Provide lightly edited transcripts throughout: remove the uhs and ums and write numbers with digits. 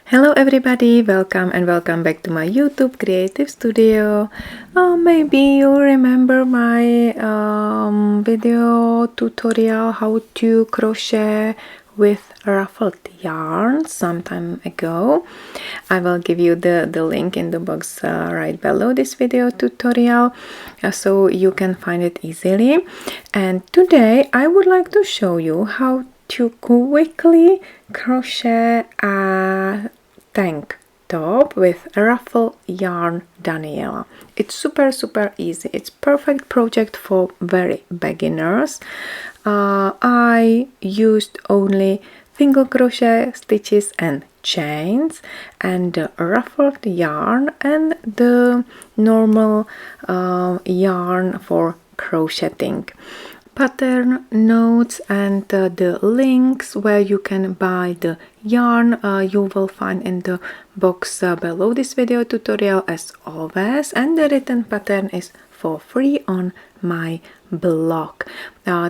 Hello everybody, welcome and welcome back to my YouTube creative studio. Maybe you remember my video tutorial how to crochet with ruffled yarn some time ago. I will give you the link in the box right below this video tutorial so you can find it easily. And today I would like to show you how to quickly crochet a tank top with ruffle yarn Daniela. It's super easy. It's perfect project for very beginners. I used only single crochet stitches and chains and ruffled yarn and the normal yarn for crocheting. Pattern notes and the links where you can buy the yarn you will find in the box below this video tutorial as always, and the written pattern is for free on my blog.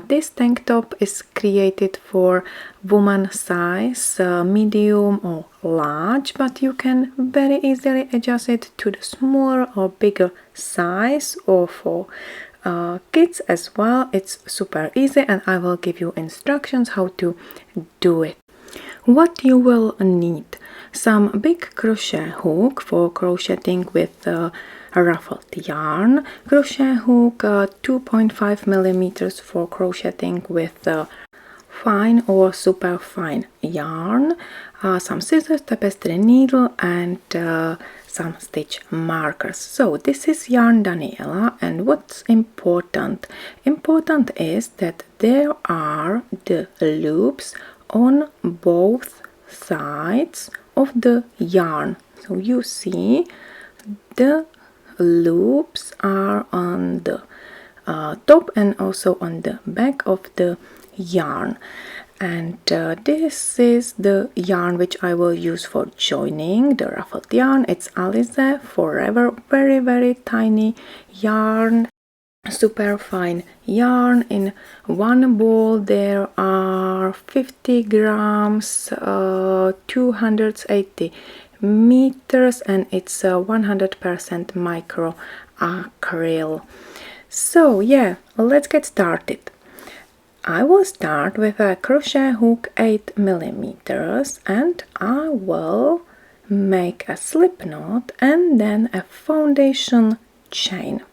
This tank top is created for woman size medium or large, but you can very easily adjust it to the smaller or bigger size, or for kids as well. It's super easy and I will give you instructions how to do it. What you will need: some big crochet hook for crocheting with ruffled yarn, crochet hook 2.5 millimeters for crocheting with fine or super fine yarn, some scissors, tapestry needle and some stitch markers. So this is yarn Daniela, and what's important is that there are the loops on both sides of the yarn. So you see the loops are on the top and also on the back of the yarn. And this is the yarn which I will use for joining the ruffled yarn. It's Alize Forever, very tiny yarn, super fine yarn. In one ball there are 50 grams, 280 meters, and it's 100% micro acrylic. So yeah, let's get started. I will start with a crochet hook 8 millimeters and I will make a slip knot and then a foundation chain.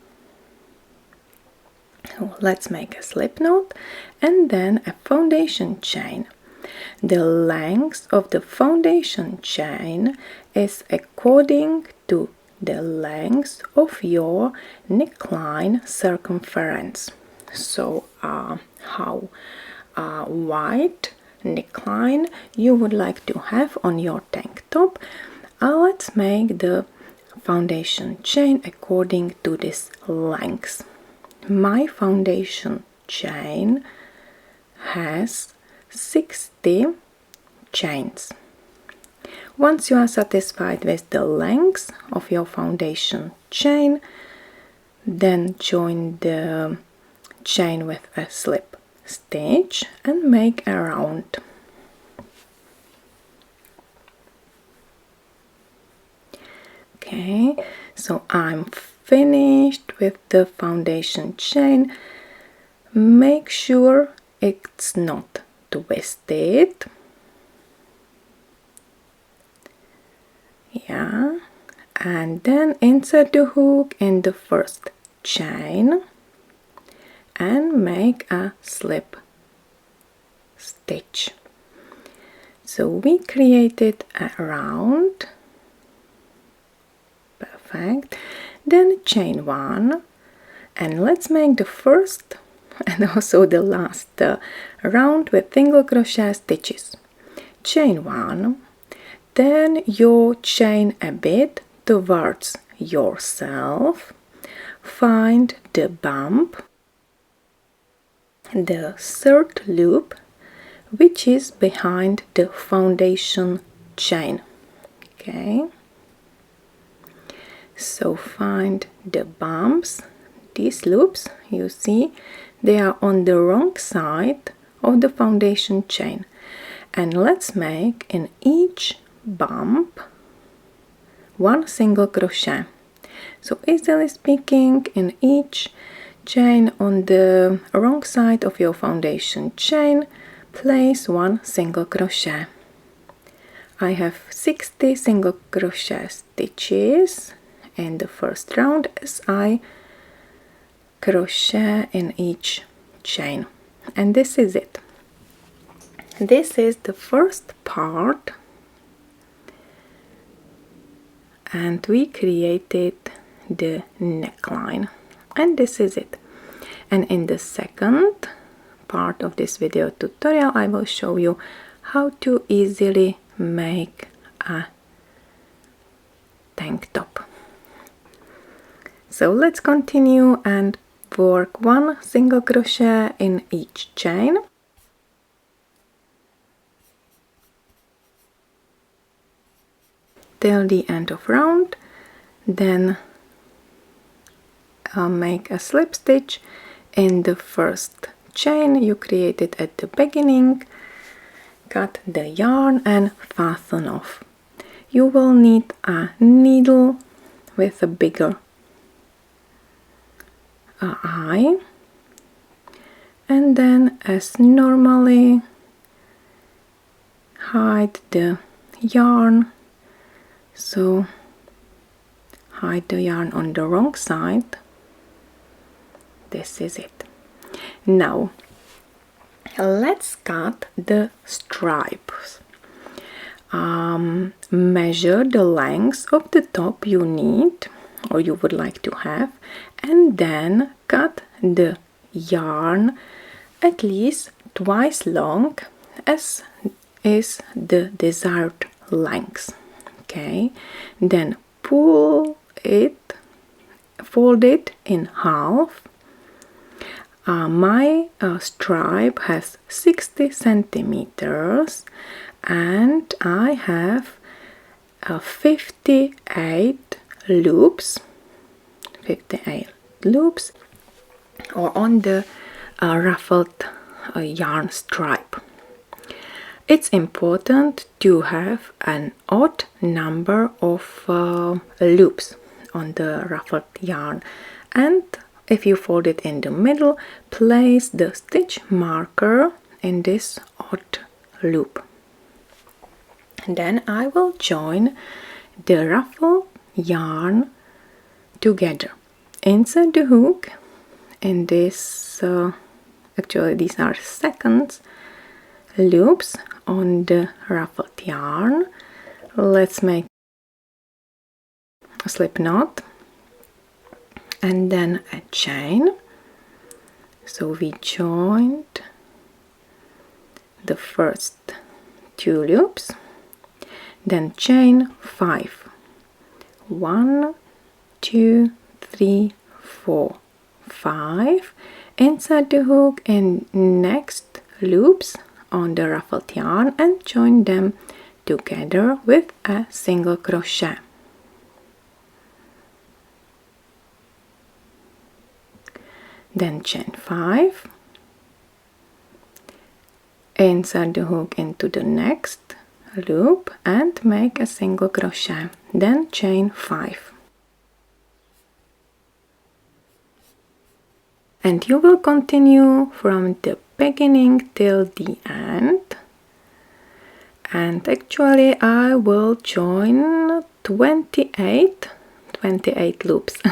So let's make a slip knot and then a foundation chain. The length of the foundation chain is according to the length of your neckline circumference. So how wide neckline you would like to have on your tank top. Let's make the foundation chain according to this length. My foundation chain has 60 chains. Once you are satisfied with the length of your foundation chain, then join the chain with a slip stitch and make a round. Okay, so I'm finished with the foundation chain. Make sure it's not twisted. Yeah, and then insert the hook in the first chain and make a slip stitch. So we created a round. Perfect. Then chain one, and let's make the first and also the last round with single crochet stitches. Chain one, then you chain a bit towards yourself, find the bump, the third loop, which is behind the foundation chain. Okay, so find the bumps. These loops, you see, they are on the wrong side of the foundation chain, and let's make in each bump, 1 single crochet. So easily speaking, in each chain on the wrong side of your foundation chain, place 1 single crochet. I have 60 single crochet stitches in the first round as I crochet in each chain, and this is it. This is the first part, and we created the neckline, and this is it. And in the second part of this video tutorial, I will show you how to easily make a tank top. So let's continue and work 1 single crochet in each chain. Till the end of round, then make a slip stitch in the first chain you created at the beginning, cut the yarn and fasten off. You will need a needle with a bigger eye, and then as normally hide the yarn. So hide the yarn on the wrong side. This is it. Now let's cut the stripes. Measure the length of the top you need or you would like to have, and then cut the yarn at least twice long as is the desired length. Okay, then pull it, fold it in half. My stripe has 60 centimeters and I have 58 loops, or on the ruffled yarn stripe. It's important to have an odd number of loops on the ruffled yarn, and if you fold it in the middle, place the stitch marker in this odd loop. Then I will join the ruffled yarn together. Insert the hook in this, actually these are second loops on the ruffled yarn. Let's make a slip knot and then a chain. So we joined the first 2 loops, then chain 5. 1, 2, 3, 4, 5. Insert the hook in next loops on the ruffled yarn and join them together with a single crochet. Then chain 5, insert the hook into the next loop and make a single crochet, then chain 5. And you will continue from the beginning till the end, and actually I will join 28 loops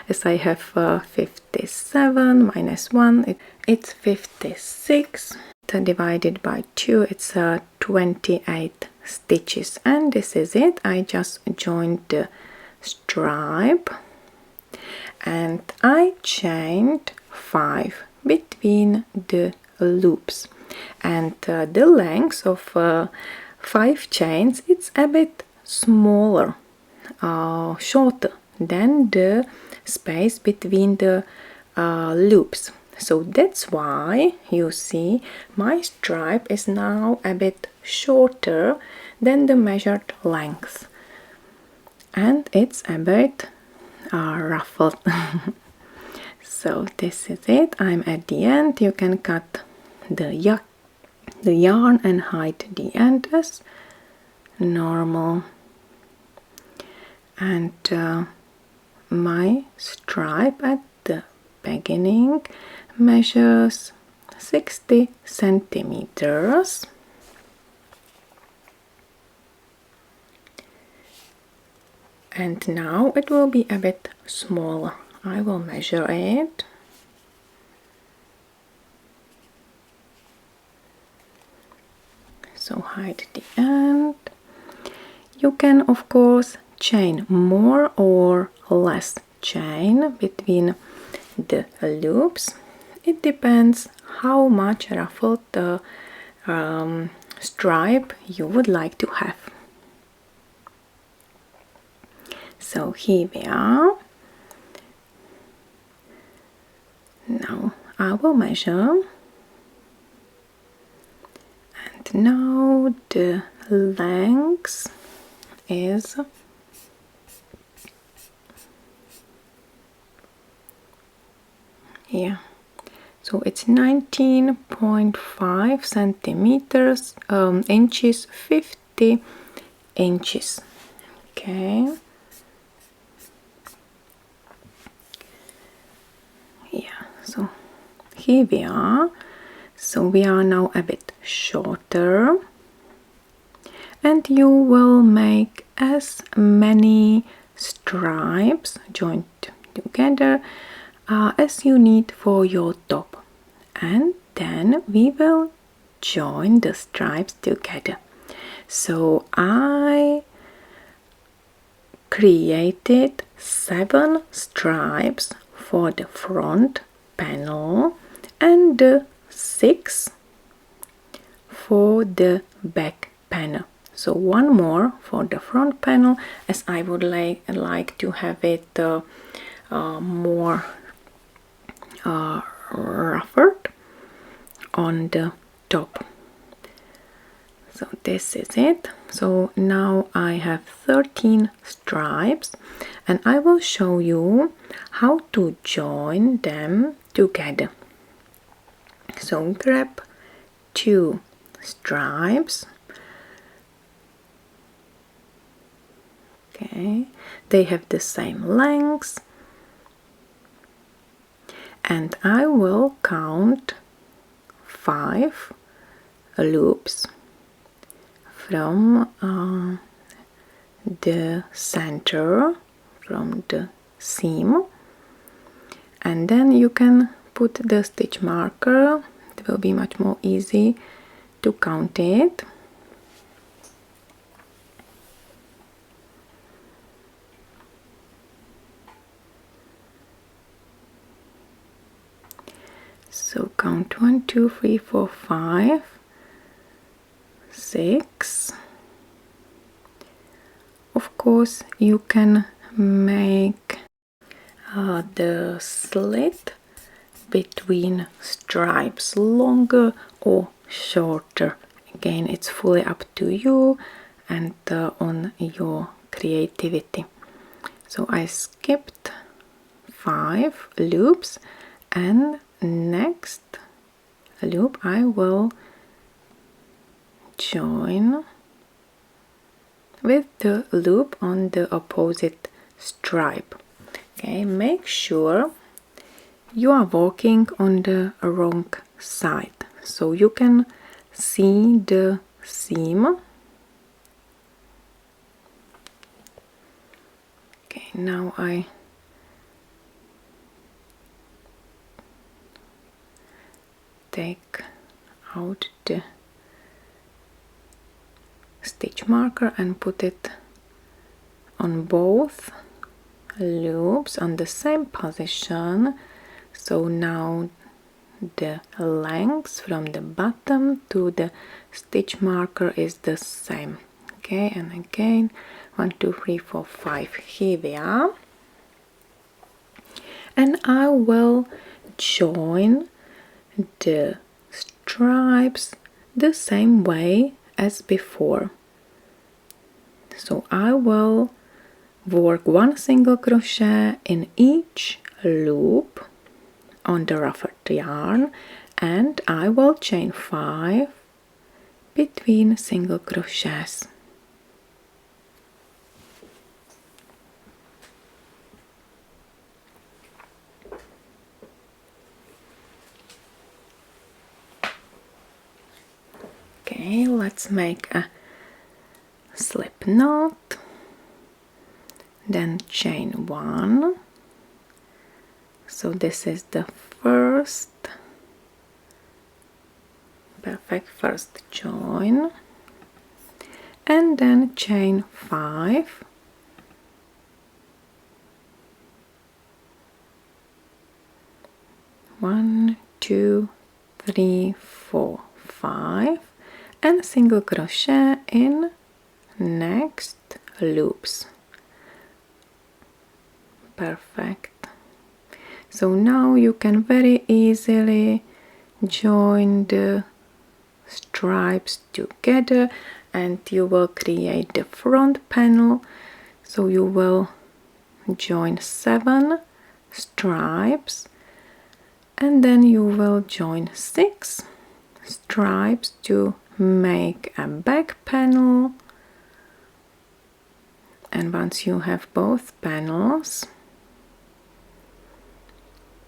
as I have 57 minus 1, it's 56, divided by 2, it's 28 stitches, and this is it. I just joined the stripe and I chained 5 between the loops, and the length of 5 chains, it's a bit smaller, shorter than the space between the loops. So that's why you see my stripe is now a bit shorter than the measured length, and it's a bit ruffled. So this is it. I'm at the end. You can cut the yarn and hide the end as normal, and my stripe at the beginning measures 60 centimeters. And now it will be a bit smaller. I will measure it. So hide the end. You can of course chain more or less chain between the loops. It depends how much ruffled stripe you would like to have. So here we are. Now I will measure, and now the length is here. So it's 19.5 centimeters, inches, 50 inches. Okay. Yeah, so here we are. So we are now a bit shorter, and you will make as many stripes joined together as you need for your top, and then we will join the stripes together. So I created 7 stripes for the front panel and 6 for the back panel. So one more for the front panel, as I would like to have it more ruffled on the top. So this is it. So now I have 13 stripes, and I will show you how to join them together. So grab 2 stripes. Okay, they have the same length, and I will count 5 loops from the center, from the seam, and then you can put the stitch marker. It will be much more easy to count it. So count 1, 2, 3, 4, 5, 6. Of course, you can make the slit between stripes longer or shorter. Again, it's fully up to you and on your creativity. So I skipped 5 loops, and next loop I will join with the loop on the opposite stripe. Okay, make sure you are working on the wrong side so you can see the seam. Okay, now I take out the stitch marker and put it on both loops on the same position. So now the length from the bottom to the stitch marker is the same. Okay, and again 1, 2, 3, 4, 5. Here we are, and I will join the stripes the same way as before. So I will work 1 single crochet in each loop on the ruffled yarn, and I will chain 5 between single crochets. Okay, let's make a slip knot, then chain 1. So this is the first, perfect first join, and then chain 5. One, 2, 3, 4, 5, and single crochet in next loops. Perfect. So now you can very easily join the stripes together and you will create the front panel. So you will join 7 stripes and then you will join 6 stripes to make a back panel. And once you have both panels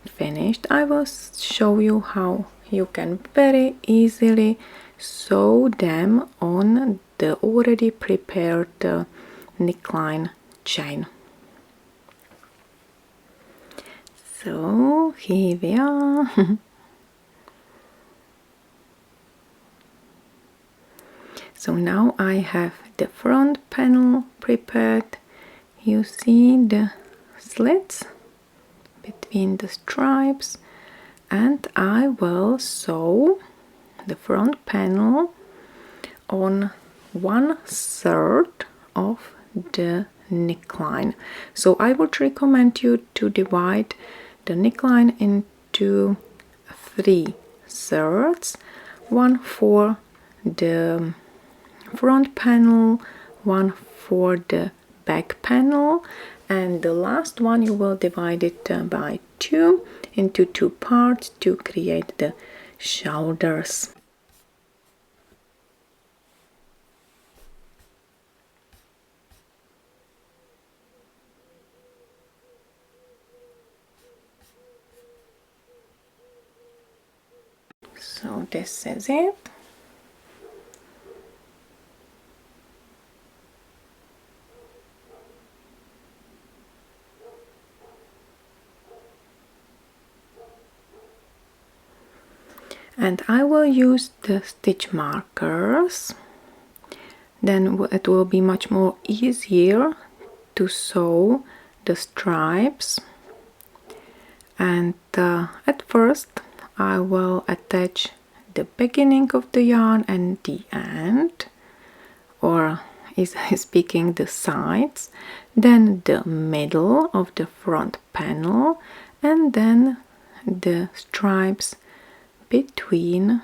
finished, I will show you how you can very easily sew them on the already prepared neckline chain. So here we are. So now I have the front panel prepared. You see the slits between the stripes, and I will sew the front panel on 1/3 of the neckline. So I would recommend you to divide the neckline into 3/3, one for the front panel, one for the back panel, and the last one you will divide it by 2 into 2 parts to create the shoulders. So this is it. And I will use the stitch markers, then it will be much more easier to sew the stripes. And at first I will attach the beginning of the yarn and the end, or is speaking the sides, then the middle of the front panel, and then the stripes between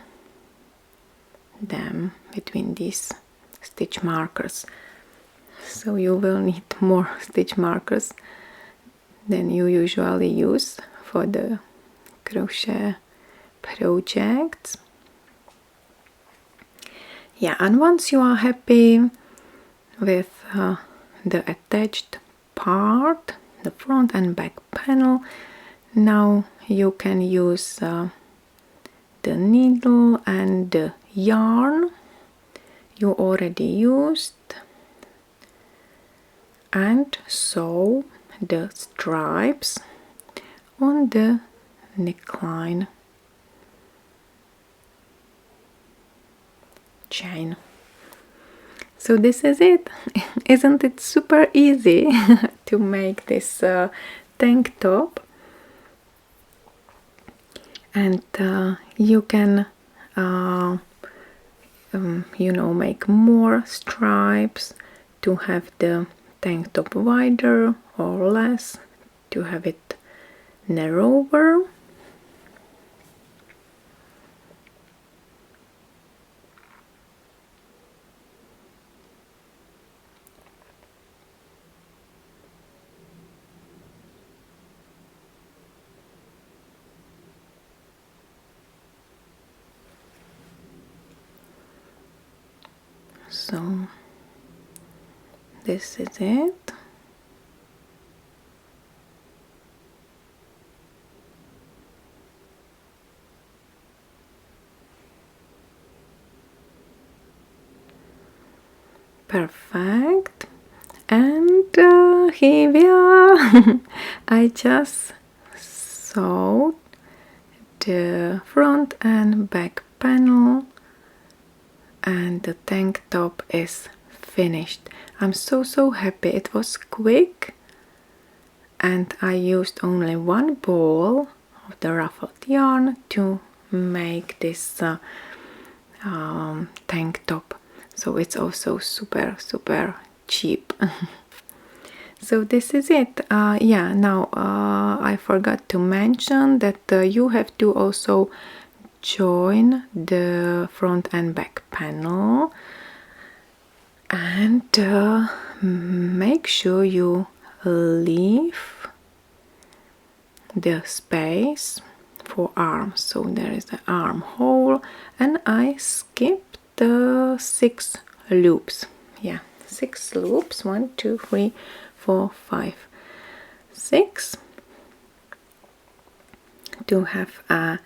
them, between these stitch markers. So you will need more stitch markers than you usually use for the crochet projects. Yeah, and once you are happy with the attached part, the front and back panel, now you can use the needle and the yarn you already used and sew the stripes on the neckline chain. So this is it. Isn't it super easy to make this tank top? And you can you know, make more stripes to have the tank top wider or less, to have it narrower. So this is it. Perfect. And here we are. I just sewed the front and back panel and the tank top is finished. I'm so happy. It was quick and I used only one ball of the ruffled yarn to make this tank top, so it's also super cheap. So this is it. Yeah, now I forgot to mention that you have to also join the front and back panel and make sure you leave the space for arms. So there is the armhole and I skipped the 6 loops. Yeah, 6 loops. 1 2 3 4 5 6 to have a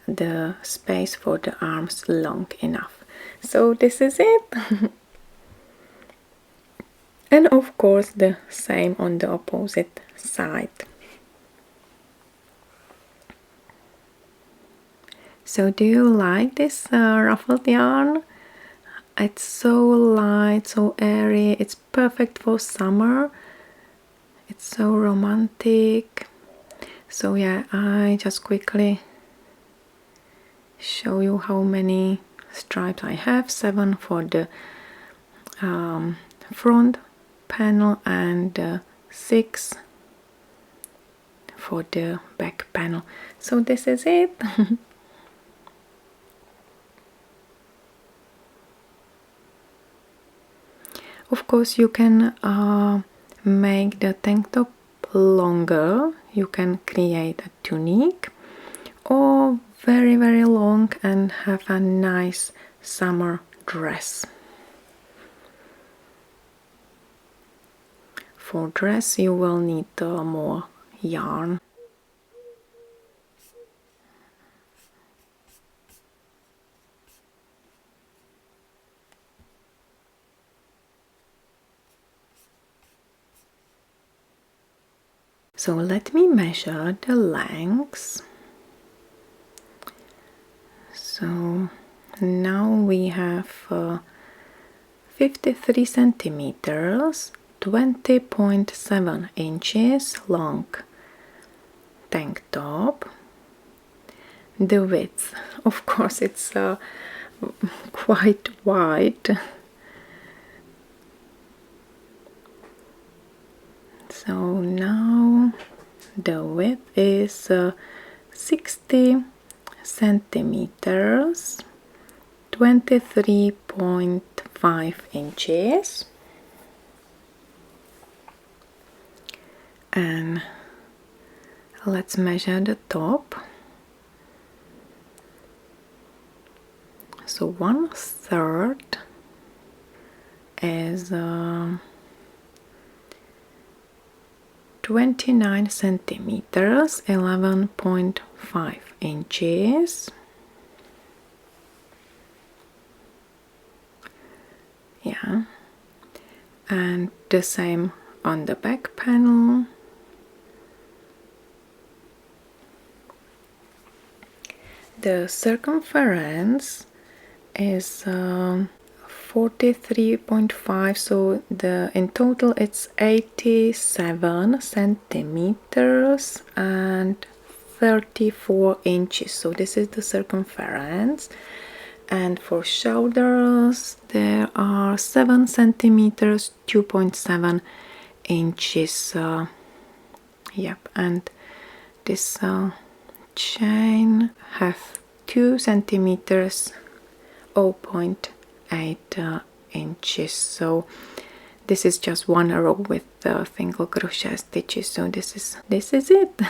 the space for the arms long enough. So this is it. And of course the same on the opposite side. So do you like this ruffled yarn? It's so light, so airy, it's perfect for summer. It's so romantic. So yeah, I just quickly show you how many stripes I have. 7 for the front panel and 6 for the back panel. So this is it. Of course you can make the tank top longer. You can create a tunic or very long and have a nice summer dress. For dress you will need more yarn. So let me measure the lengths. So now we have 53 centimeters, 20.7 inches long tank top. The width, of course, it's quite wide. So now the width is 60 centimeters, 23.5 inches. And let's measure the top. So 1/3 is 29 centimeters, 11.5 inches. Yeah, and the same on the back panel. The circumference is 43.5, so in total it's 87 centimeters and 34 inches. So this is the circumference. And for shoulders there are 7 centimeters, 2.7 inches. Yep, and this chain has 2 centimeters, 0.8 inches. So this is just one row with single crochet stitches. So this is it.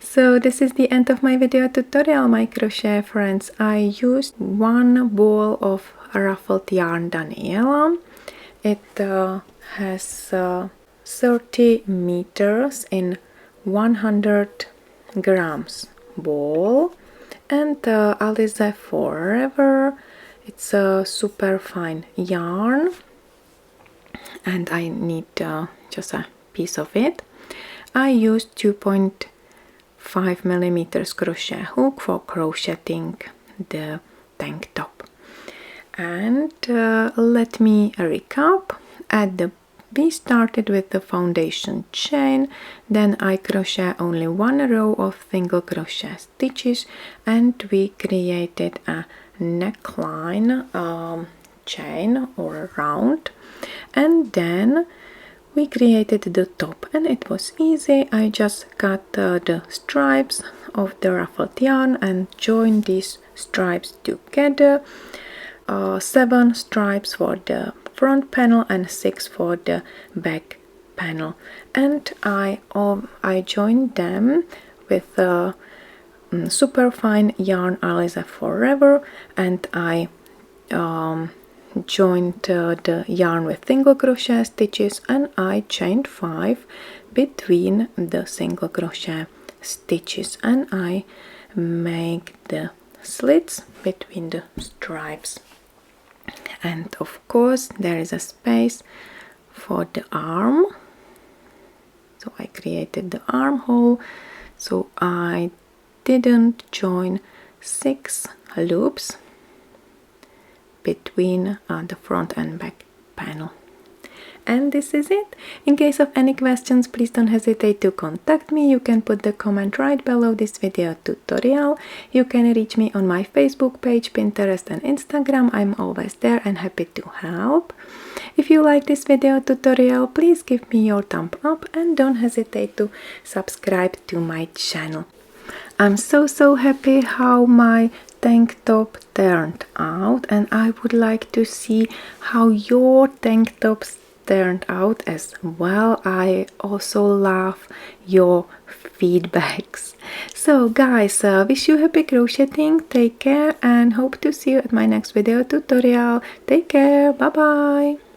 So this is the end of my video tutorial, my crochet friends. I used one ball of ruffled yarn Daniela. It has 30 meters in 100 grams ball, and Alize Forever. It's a super fine yarn, and I need just a piece of it. I used 2.5 millimeters crochet hook for crocheting the tank top. And let me recap. We started with the foundation chain, then I crochet only one row of single crochet stitches, and we created a neckline chain or round, and then we created the top, and it was easy. I just cut the stripes of the ruffled yarn and joined these stripes together. 7 stripes for the front panel and 6 for the back panel, and I joined them with super fine yarn Alize Forever, and I joined the yarn with single crochet stitches, and I chained 5 between the single crochet stitches, and I make the slits between the stripes. And of course there is a space for the arm, so I created the armhole, so I didn't join 6 loops between the front and back panel. And this is it. In case of any questions, please don't hesitate to contact me. You can put the comment right below this video tutorial. You can reach me on my Facebook page, Pinterest and Instagram. I'm always there and happy to help. If you like this video tutorial, please give me your thumb up and don't hesitate to subscribe to my channel. I'm so happy how my tank top turned out, and I would like to see how your tank tops turned out as well. I also love your feedbacks. So guys, wish you happy crocheting, take care, and hope to see you at my next video tutorial. Take care, bye bye.